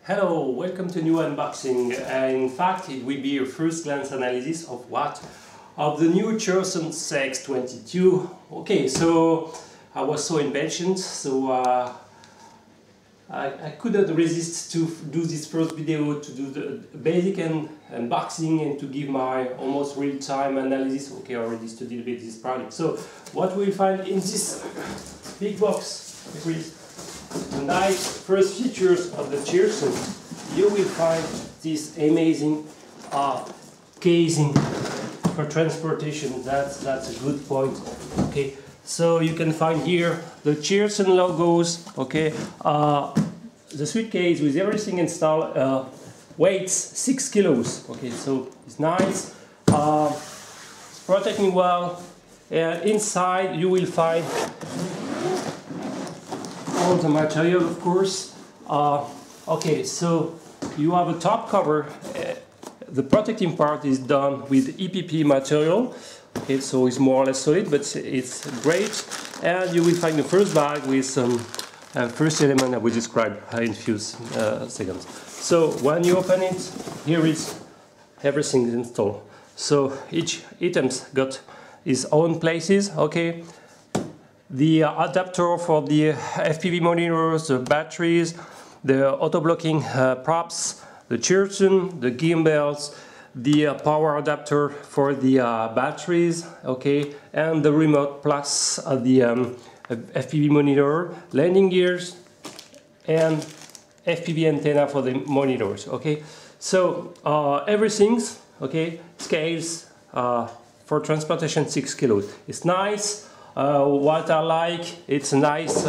Hello, welcome to new unboxing. In fact, it will be your first glance analysis of the new Cheerson CX-22. Okay, so I was so impatient, so I couldn't resist to do this first video, to do the basic unboxing and to give my almost real-time analysis. Okay, I already studied a bit this product. So what we'll find in this big box with the nice first features of the Cheerson, you will find this amazing casing for transportation. That's a good point. Okay, so you can find here the Cheerson logos. Okay, the suitcase with everything installed weighs 6 kilos. Okay, so it's nice, protecting well. Inside you will find all the material, of course. Okay, so you have a top cover. The protecting part is done with EPP material. Okay, so it's more or less solid, but it's great. And you will find the first bag with some first element I will describe in a few seconds. So when you open it, here is everything installed. So each item's got its own places. Okay. The adapter for the FPV monitors, the batteries, the auto-blocking props, the Cheerson, the gimbals, the power adapter for the batteries, okay, and the remote plus the FPV monitor, landing gears, and FPV antenna for the monitors, okay. So everything's, okay, scales for transportation 6 kilos. It's nice. What I like, it's a nice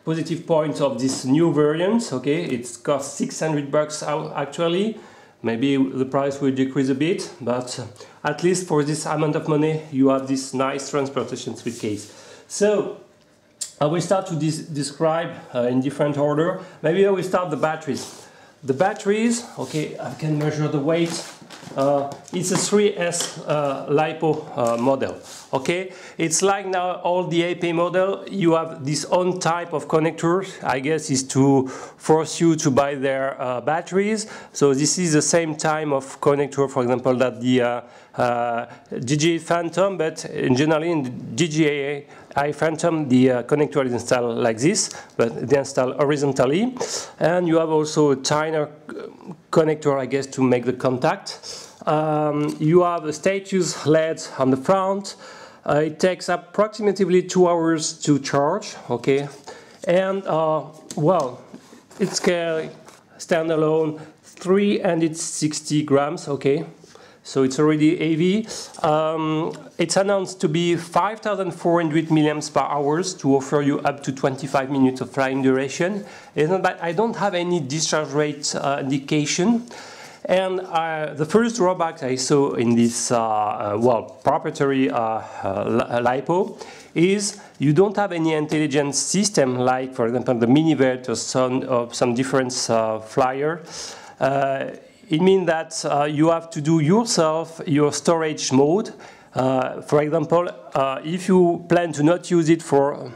positive point of this new variant. Okay, it's cost $600 actually. Maybe the price will decrease a bit, but at least for this amount of money, you have this nice transportation suitcase. So I will start to describe in different order. Maybe I will start the batteries. The batteries, okay, I can measure the weight. It's a 3S LiPo model. Okay, it's like now all the AP model. You have this own type of connector. I guess is to force you to buy their batteries. So this is the same type of connector, for example, that the GGA Phantom, but in generally in the GGA Phantom, the connector is installed like this, but they install horizontally. And you have also a tinier connector, I guess, to make the contact. You have a status LED on the front. It takes approximately 2 hours to charge, okay, and well, it's standalone 360 grams, okay, so it's already heavy. It's announced to be 5,400 milliamps per hour to offer you up to 25 minutes of flying duration. It's not bad. I don't have any discharge rate indication. And the first drawback I saw in this proprietary LiPo is you don't have any intelligence system like, for example, the Minivet or some different flyer. It means that you have to do yourself your storage mode. For example, if you plan to not use it for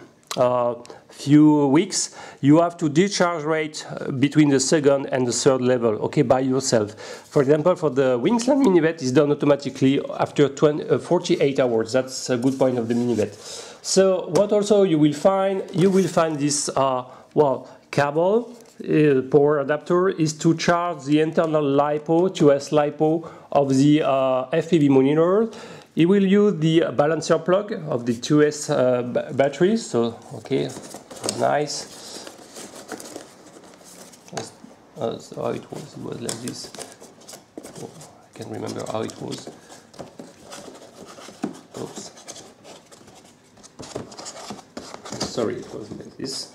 few weeks, you have to discharge rate between the second and the third level, okay, by yourself. For example, for the Wingsland Minivet, it's done automatically after 48 hours. That's a good point of the Minivet. So what also you will find this cable power adapter is to charge the internal LiPo, 2S LiPo of the FPV monitor. It will use the balancer plug of the 2S batteries. So okay, nice. So how it was like this. Oh, I can't remember how it was. Oops. Sorry, it was like this.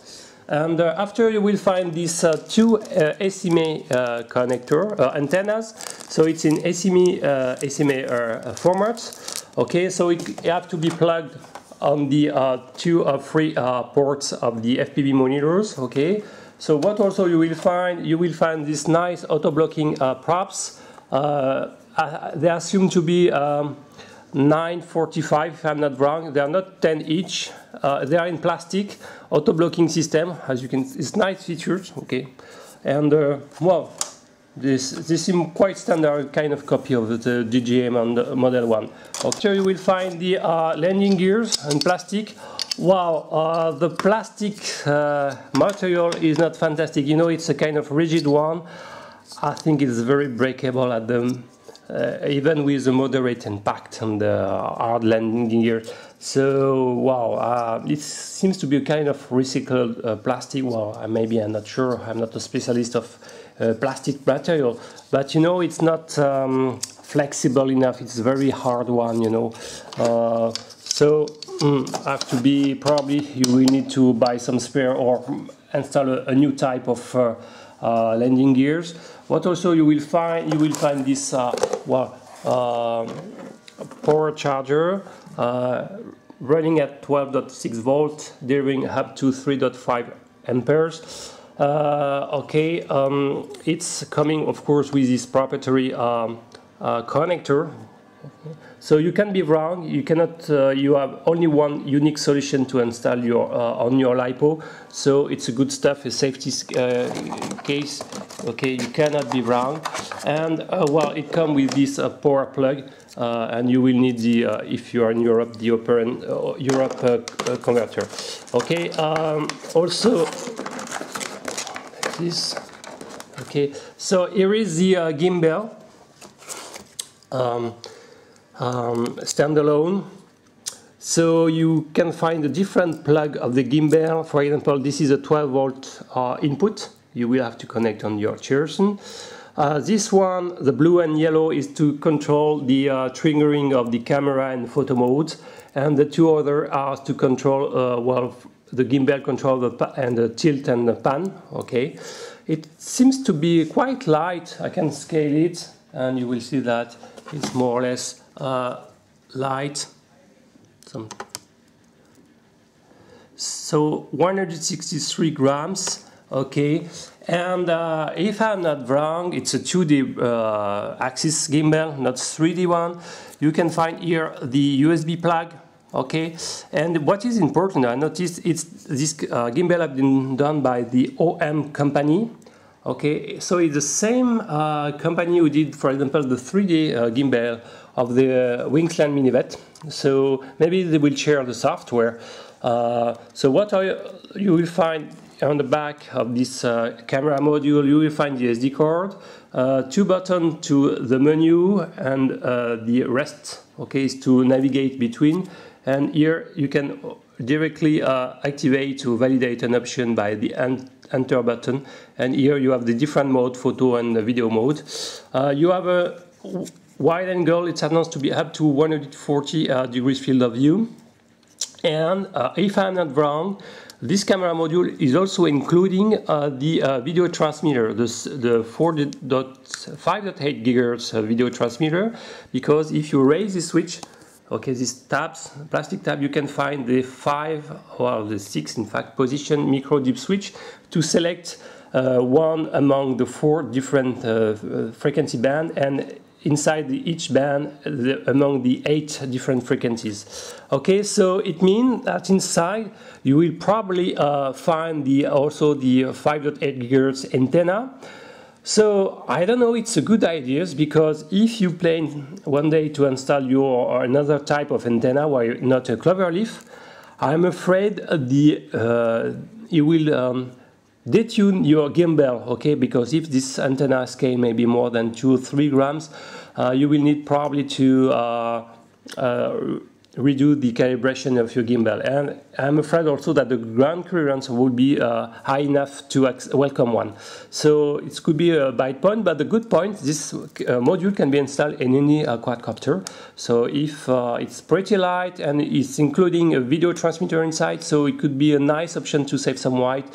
And after you will find these two SMA connector antennas. So it's in SMA format. Okay, so it have to be plugged on the 2 or 3 ports of the FPV monitors. Okay, so what also you will find this nice auto-blocking props. They assume to be 945 if I'm not wrong. They are not 10 each. They are in plastic, auto-blocking system. As you can, it's nice features. Okay, And well, this is quite standard kind of copy of the DJM on the Model 1. Okay, here you will find the landing gears and plastic. Wow, the plastic material is not fantastic. You know, it's a kind of rigid one. I think it's very breakable at the even with a moderate impact on the hard landing gear. So wow, it seems to be a kind of recycled plastic. Well, maybe I'm not sure. I'm not a specialist of plastic material, but you know, it's not flexible enough. It's a very hard one, you know. So have to be, probably you will need to buy some spare or install a new type of landing gears. What also you will find this power charger running at 12.6 volts, delivering up to 3.5 amperes. Okay, it's coming of course with this proprietary connector. So you can be wrong. You cannot. You have only one unique solution to install your on your LiPo. So it's a good stuff, a safety case. Okay, you cannot be wrong. And well, it comes with this power plug, and you will need the if you are in Europe, the operant Europe converter. Okay. Also, this. Okay. So here is the gimbal. Standalone. So you can find a different plug of the gimbal. For example, this is a 12 volt input. You will have to connect on your Cheerson. This one, the blue and yellow, is to control the triggering of the camera and photo modes, and the two other are to control well, the gimbal control and the tilt and the pan. Okay, it seems to be quite light. I can scale it, and you will see that it's more or less light. So 163 grams. Okay, and if I'm not wrong, it's a 2D axis gimbal, not 3D one. You can find here the USB plug. Okay, and what is important, I noticed, it's this gimbal has been done by the OM company. Okay, so it's the same company who did, for example, the 3D gimbal of the Wingsland Minivet. So maybe they will share the software. So what you will find on the back of this camera module, you will find the SD card, 2 buttons to the menu, and the rest, okay, is to navigate between. And here you can directly activate to validate an option by the enter button, and here you have the different mode, photo and video mode. You have a wide angle. It's announced to be up to 140 degrees field of view, and if I'm not wrong, this camera module is also including the video transmitter, the 5.8 gigahertz video transmitter, because if you raise the switch, okay, these tabs, plastic tab, you can find the 5, or the 6 in fact, position micro dip switch to select one among the 4 different frequency band, and inside each band among the 8 different frequencies. Okay, so it means that inside you will probably find also the 5.8 gigahertz antenna. So I don't know, it's a good idea, because if you plan one day to install your or another type of antenna, why not a cloverleaf, I'm afraid you will detune your gimbal, okay, because if this antenna scale may be more than 2 or 3 grams, you will need probably to redo the calibration of your gimbal, and I'm afraid also that the ground clearance will be high enough to welcome one. So it could be a bad point, but the good point, this module can be installed in any quadcopter. So if it's pretty light and it's including a video transmitter inside, so it could be a nice option to save some weight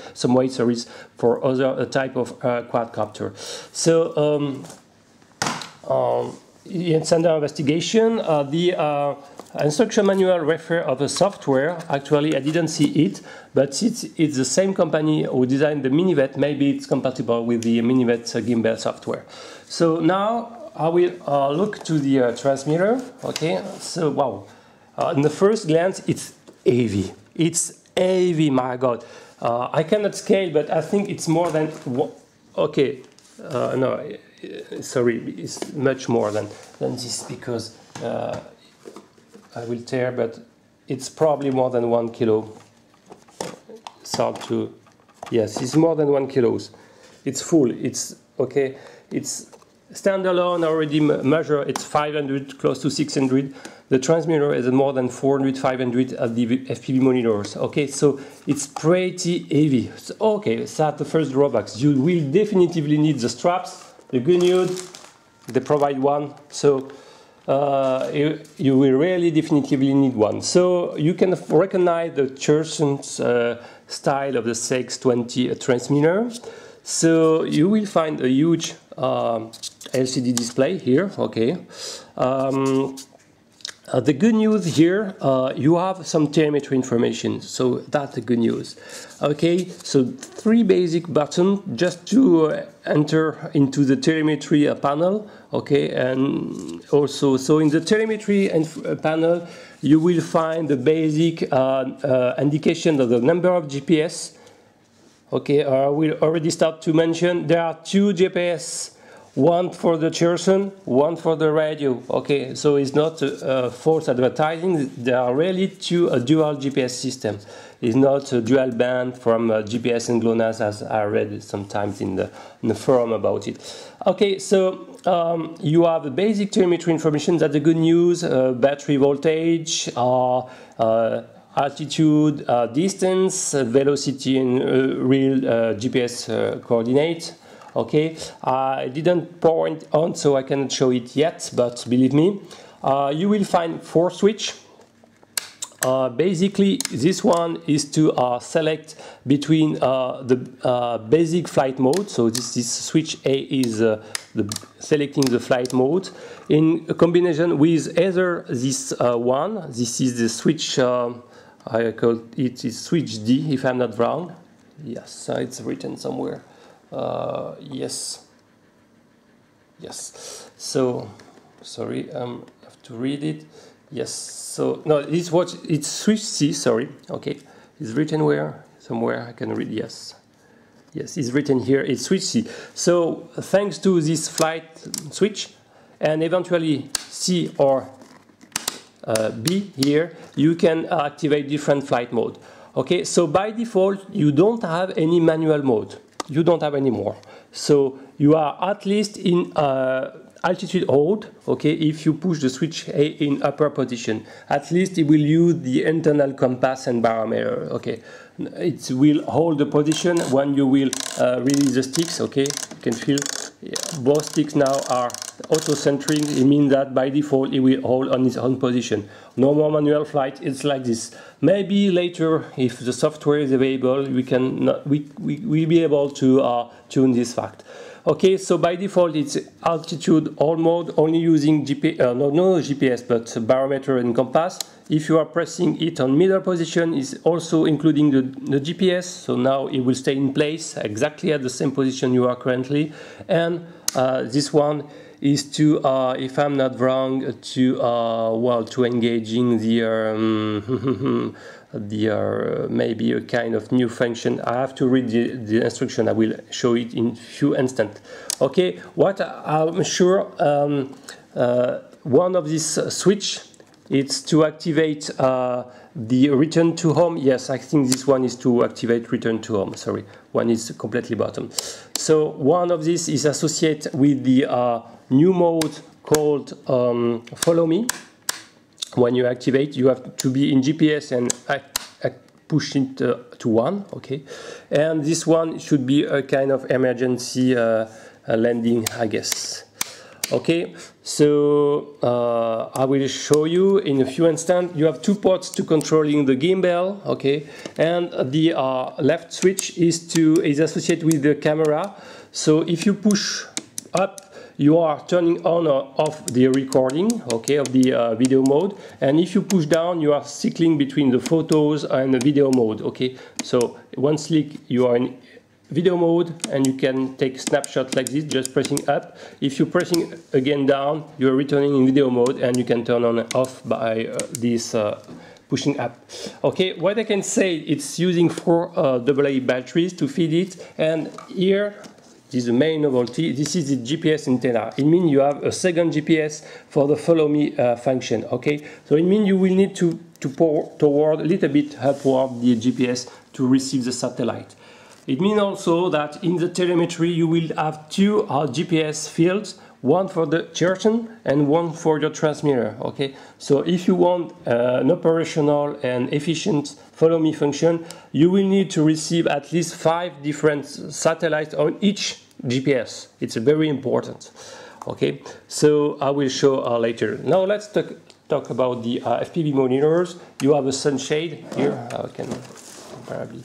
for other type of quadcopter. So in standard investigation, the instruction manual refer of the software. Actually, I didn't see it, but since it's the same company who designed the Minivet, maybe it's compatible with the Minivet gimbal software. So now I will look to the transmitter. Okay, so wow, in the first glance, it's heavy. It's heavy, my God. I cannot scale, but I think it's more than okay, no, sorry, it's much more than this, because I will tear, but it's probably more than 1 kilo. Start to, yes, it's more than 1 kilos. It's full. It's okay. It's standalone already measure. It's 500, close to 600. The transmitter is more than 400, 500 at the FPV monitors. Okay, so it's pretty heavy. So, okay, so that's the first drawbacks. You will definitively need the straps, the Banggood. They provide one. So you will really definitively need one. So you can recognize the Cheerson's style of the CX-22 transmitter. So you will find a huge LCD display here. Okay. The good news here, you have some telemetry information, so that's the good news. Okay, so 3 basic buttons just to enter into the telemetry panel. Okay, and also, so in the telemetry panel, you will find the basic indication of the number of GPS. Okay, I will already start to mention there are 2 GPS. One for the Cheerson, one for the radio. Okay, so it's not false advertising. There are really 2 dual GPS systems. It's not a dual band from GPS and GLONASS, as I read sometimes in the forum about it. Okay, so you have the basic telemetry information. That's the good news. Battery voltage, altitude, distance, velocity, and real GPS coordinate. Okay, I didn't point on, so I cannot show it yet, but believe me, you will find 4 switches. Basically, this one is to select between the basic flight mode. So this switch A is selecting the flight mode in a combination with either this one. This is the switch. I call it is switch D, if I'm not wrong. Yes, it's written somewhere. Yes. So, sorry, I have to read it. Yes. So no, it's switch C. Sorry. Okay, it's written where? Somewhere I can read. Yes, it's written here. It's switch C. So thanks to this flight switch, and eventually C or B here, you can activate different flight mode. Okay. So by default, you don't have any manual mode. You don't have any more. So you are at least in altitude hold. Okay, if you push the switch A in upper position, at least it will use the internal compass and barometer. Okay, it will hold the position when you will release the sticks. Okay, you can feel both sticks now are auto-centering. It means that by default it will hold on its own position. No more manual flight. It's like this. Maybe later, if the software is available, we'll be able to tune this fact. Okay, so by default it's altitude hold mode, only using no GPS, but barometer and compass. If you are pressing it on middle position, it's also including the GPS, so now it will stay in place exactly at the same position you are currently. And this one is to, if I'm not wrong, to engaging maybe a kind of new function. I have to read the instruction. I will show it in few instants. Okay, what I'm sure one of these switch, it's to activate the return to home. Yes, I think this one is to activate return to home. Sorry, one is completely bottom. So one of these is associated with the new mode called Follow Me. When you activate, you have to be in GPS and push it to 1. Okay, and this one should be a kind of emergency landing, I guess. Okay, so I will show you in a few instants. You have 2 ports to controlling the gimbal. Okay, and the left switch is associated with the camera. So if you push up, you are turning on or off the recording, okay, of the video mode. And if you push down, you are cycling between the photos and the video mode, okay. So one click, you are in video mode, and you can take snapshot like this, just pressing up. If you're pressing again down, you're returning in video mode, and you can turn on and off by this pushing up. Okay, what I can say, it's using 4 AA batteries to feed it, and here this is the main novelty. This is the GPS antenna. It means you have a second GPS for the follow me function. Okay, so it means you will need to pour toward a little bit upward the GPS to receive the satellite. It means also that in the telemetry you will have two GPS fields, one for the Cheerson and one for your transmitter. Okay, so if you want an operational and efficient follow me function, you will need to receive at least 5 different satellites on each GPS. It's very important. Okay, so I will show later. Now let's talk about the FPV monitors. You have a sunshade here. I can probably.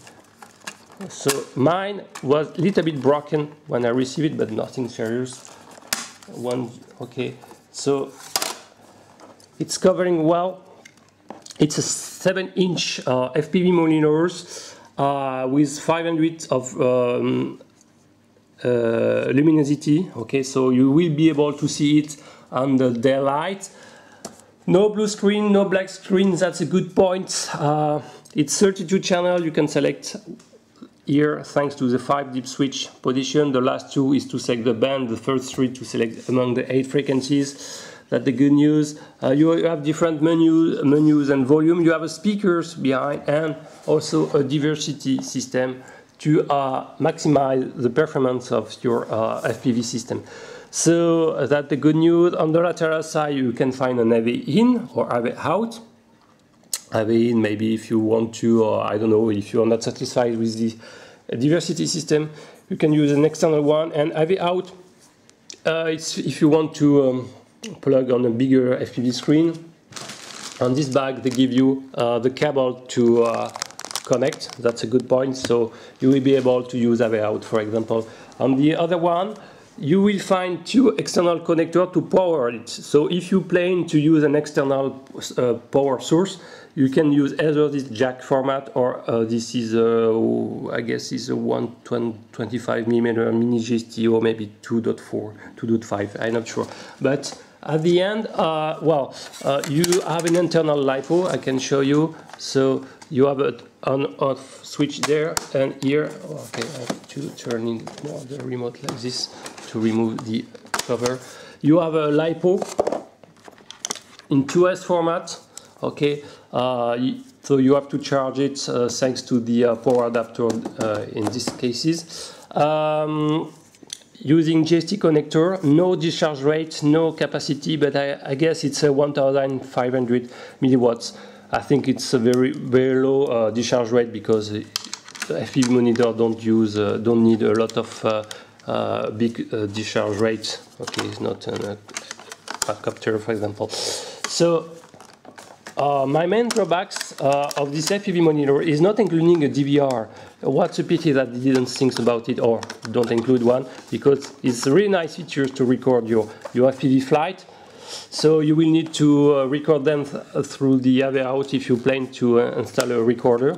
So mine was a little bit broken when I received it, but nothing serious. Okay, so it's covering well. It's a 7-inch FPV monitors with 500 of luminosity. Okay, so you will be able to see it under daylight. No blue screen, no black screen. That's a good point. It's 32 channel. You can select here thanks to the 5 deep switch position. The last 2 is to select the band. The first 3 to select among the 8 frequencies. That's the good news. You have different menus and volume. You have a speakers behind and also a diversity system to maximize the performance of your FPV system. So that's the good news. On the lateral side, you can find an AV in or AV out. AV in, maybe if you want to, or I don't know, if you are not satisfied with the diversity system, you can use an external one. And AV out, it's if you want to plug on a bigger FPV screen. On this bag, they give you the cable to connect. That's a good point. So you will be able to use AV out, for example. On the other one, you will find 2 external connectors to power it. So if you plan to use an external power source, you can use either this jack format or this is I guess is a 125mm mini GST or maybe 2.4, 2.5. I'm not sure. But at the end, you have an internal LiPo. I can show you. So you have an on-off switch there and here. Okay, I have to turn in more the remote like this to remove the cover. You have a LiPo in 2S format. Okay, so you have to charge it thanks to the power adapter in these cases. Using GST connector, no discharge rate, no capacity, but I guess it's a 1500 milliwatts. I think it's a very low discharge rate because the FPV monitor don't need a lot of big discharge rate. Okay, it's not a quadcopter, for example. So my main drawbacks of this FPV monitor is not including a DVR. What's a pity that they didn't think about it or don't include one, because it's really nice features to record your FPV flight. So you will need to record them through the AV out if you plan to install a recorder.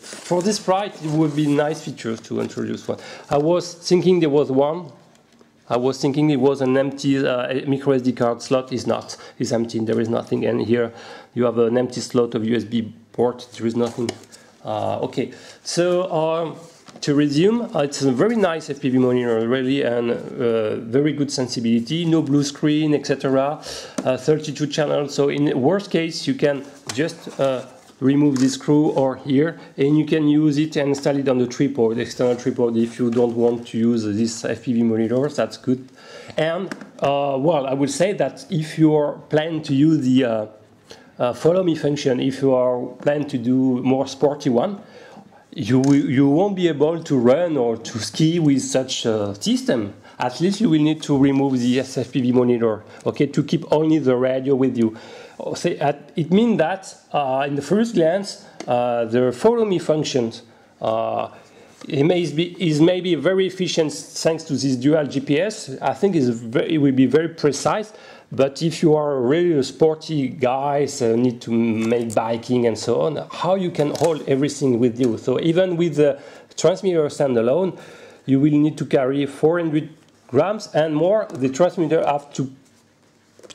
For this price, it would be nice features to introduce one. I was thinking there was one. I was thinking it was an empty micro SD card slot. It's not. It's empty. There is nothing. And here you have an empty slot of USB port. There is nothing. Okay. So to resume, it's a very nice FPV monitor, really, and very good sensibility. No blue screen, etc. 32 channels. So in worst case, you can just remove this screw or here, and you can use it and install it on the tripod, external tripod, if you don't want to use this FPV monitor. That's good. And well, I would say that if you are planning to use the follow me function, if you are planning to do more sporty one, you won't be able to run or to ski with such a system. At least you will need to remove the FPV monitor, okay, to keep only the radio with you. It means that in the first glance, the follow me functions is maybe very efficient thanks to this dual GPS. I think it will be very precise. But if you are really a sporty guy, so need to make biking and so on, how you can hold everything with you? So even with the transmitter standalone, you will need to carry 400 grams and more. The transmitter have to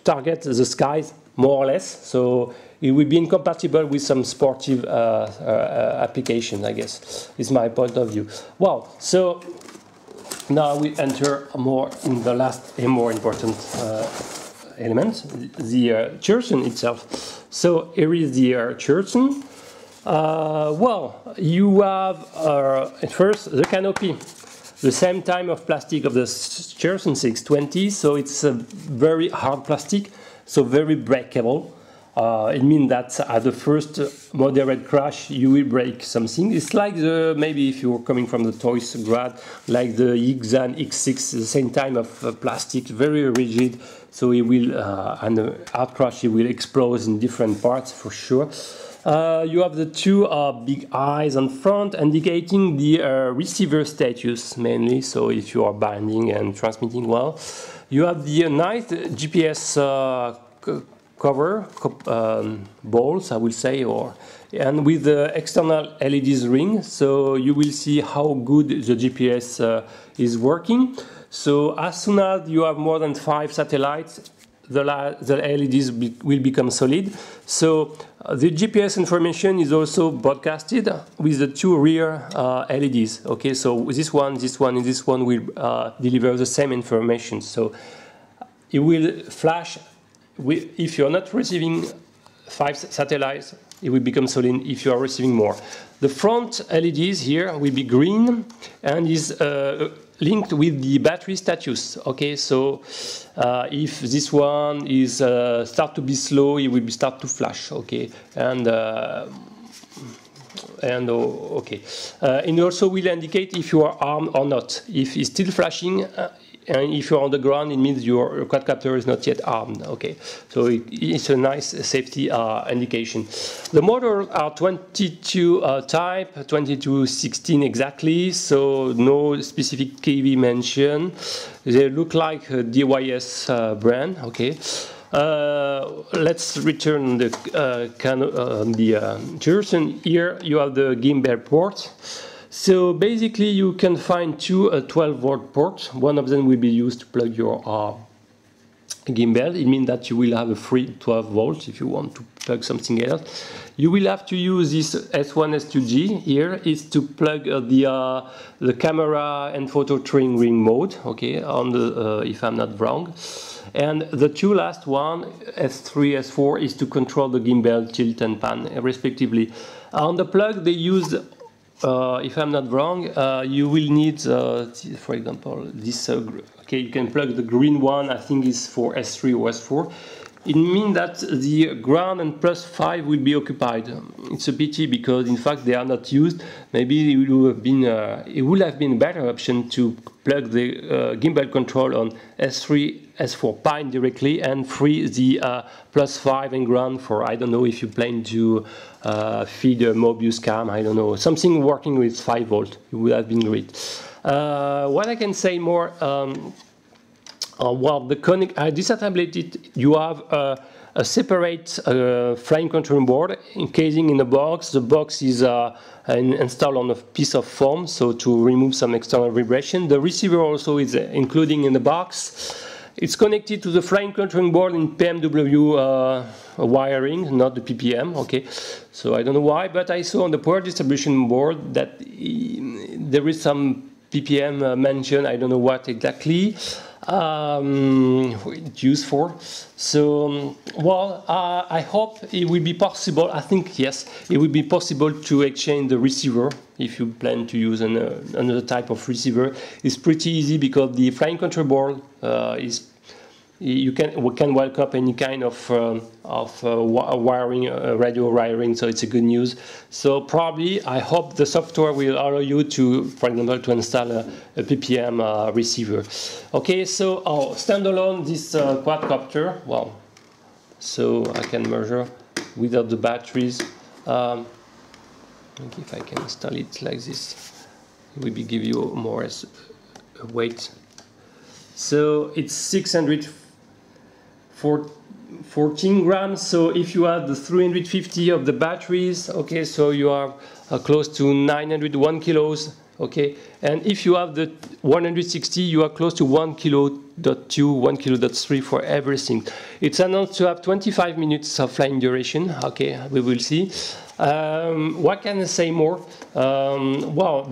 target the skies more or less. So it will be incompatible with some sportive application, I guess, is my point of view. Wow, so Now we enter more in the last and more important element, the Cheerson itself. So here is the Cheerson. Well, you have at first the canopy, the same type of plastic of the Cheerson CX-22, so it's a very hard plastic, so very breakable. It means that at the first moderate crash you will break something. It's like the, maybe if you're coming from the toys grad, like the Yixan X6, the same type of plastic, very rigid, so it will, and the hard crash it will explode in different parts for sure. You have the two big eyes on front indicating the receiver status mainly, so if you are binding and transmitting well. You have the nice GPS cover, balls I will say, and with the external LEDs ring, so you will see how good the GPS is working. So as soon as you have more than 5 satellites, the LEDs will become solid. So the GPS information is also broadcasted with the 2 rear LEDs. Okay, so this one, and this one will deliver the same information. So it will flash. If you're not receiving 5 satellites, it will become solid if you are receiving more. The front LEDs here will be green and is linked with the battery status. Okay, so if this one is start to be slow, it will start to flash. Okay, and okay, and also will indicate if you are armed or not. If it's still flashing. And if you're on the ground, it means your quadcopter is not yet armed. Okay, so it's a nice safety indication. The motors are 22 type, 2216 exactly, so no specific KV mentioned. They look like a DYS brand. Okay, let's return the Cheerson. Here you have the gimbal port. So basically you can find 2 12-volt ports. One of them will be used to plug your gimbal. It means that you will have a free 12 volts if you want to plug something else. You will have to use this S1, S2G here is to plug the camera and photo triggering mode, okay, on the if I'm not wrong. And the 2 last one, S3, S4, is to control the gimbal tilt and pan respectively. On the plug they use if I'm not wrong, you will need, for example, this. Okay, you can plug the green one. I think is for S3 or S4. It means that the ground and +5 will be occupied. It's a pity because in fact they are not used. Maybe it would have been a better option to plug the gimbal control on S3, S4 pine directly and free the +5 and ground for, I don't know, if you plan to feed a Mobius cam, I don't know, something working with 5 volt. It would have been great. What I can say more, well, I disabled it. You have a separate flying control board encasing in a box. The box is installed on a piece of foam, so to remove some external vibration. The receiver also is including in the box. It's connected to the flying control board in PMW wiring, not the PPM. Okay, so I don't know why, but I saw on the power distribution board that there is some PPM mentioned. I don't know what exactly it's used for. So, well, I hope it will be possible. I think yes, it will be possible to exchange the receiver if you plan to use another type of receiver. It's pretty easy because the flying control board is. We can welcome any kind of wiring, radio wiring, so it's a good news. So probably, I hope the software will allow you to, for example, to install a PPM receiver. Okay, so standalone this quadcopter, well, so I can measure without the batteries. If I can install it like this, it will give you more weight. So it's 614 grams. So if you add the 350 of the batteries, okay, so you are close to 901 kilos. Okay, and if you have the 160, you are close to 1 kilo. 1 kilo. 3 for everything. It's announced to have 25 minutes of flying duration. Okay, we will see. What can I say more? Well,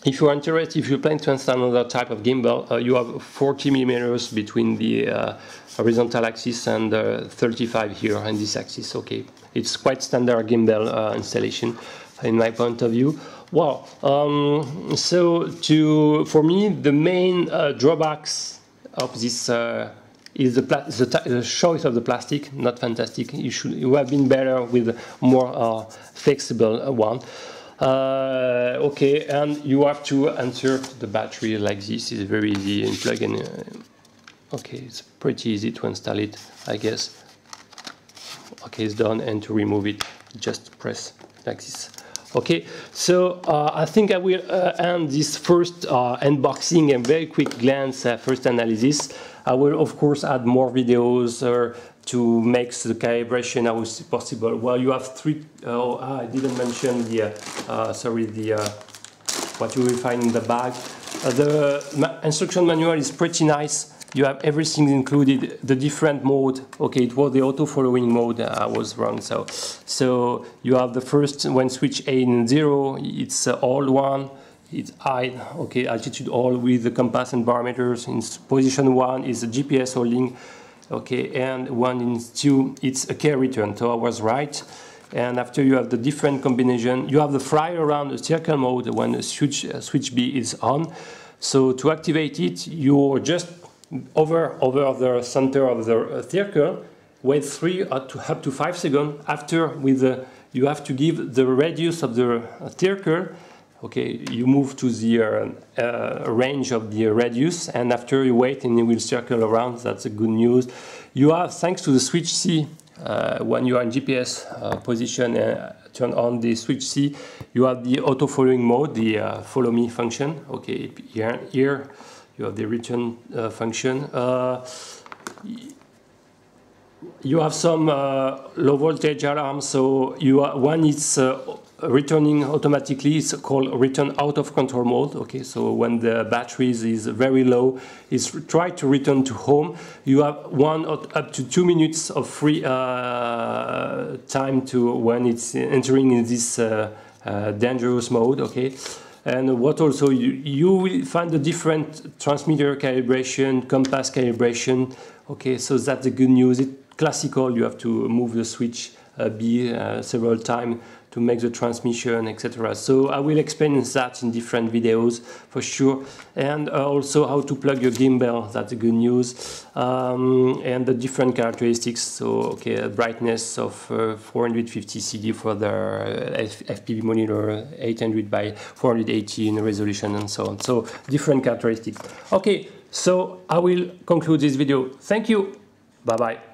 if you are interested, if you plan to install another type of gimbal, you have 40 millimeters between the horizontal axis and 35 here on this axis. Okay, it's quite standard gimbal installation in my point of view. Well, for me, the main drawbacks of this is the choice of the plastic. Not fantastic. You have been better with more flexible one. Okay, and you have to insert the battery like this. It's very easy and plug in. Okay, it's pretty easy to install it, I guess. Okay, it's done, and to remove it, just press like this. Okay, so I think I will end this first unboxing and very quick glance first analysis. I will of course add more videos to make the calibration as possible. Well, you have three. I didn't mention the what you will find in the bag. The instruction manual is pretty nice. You have everything included, the different mode. Okay, it was the auto following mode. I was wrong. So you have the first when switch A and 0. It's all one. It's high. Okay, altitude all with the compass and barometers. In position 1 is the GPS holding. Okay, and 1 in 2 it's a K return. So I was right. And after you have the different combination, you have the fly around the circle mode when the switch B is on. So to activate it, you just over the center of the circle, wait 3 up to 5 seconds. After you have to give the radius of the circle. Okay, you move to the range of the radius, and after you wait and it will circle around. That's a good news. You have, thanks to the switch C, when you are in GPS position, turn on the switch C, you have the auto following mode, the follow me function. Okay, here you have the return function. You have some low voltage alarm, so one is returning automatically. It's called return out of control mode. Okay, so when the batteries is very low, it's try to return to home. You have up to 2 minutes of free time to when it's entering in this dangerous mode. Okay. And what also you will find the different transmitter calibration, compass calibration. Okay, so that's the good news. It's classical. You have to move the switch B several times to make the transmission, etc. So I will explain that in different videos for sure, and also how to plug your gimbal. That's the good news, and the different characteristics. So okay, brightness of 450 CD for the FPV monitor, 800 by 480 in resolution, and so on. So different characteristics. Okay, so I will conclude this video. Thank you. Bye bye.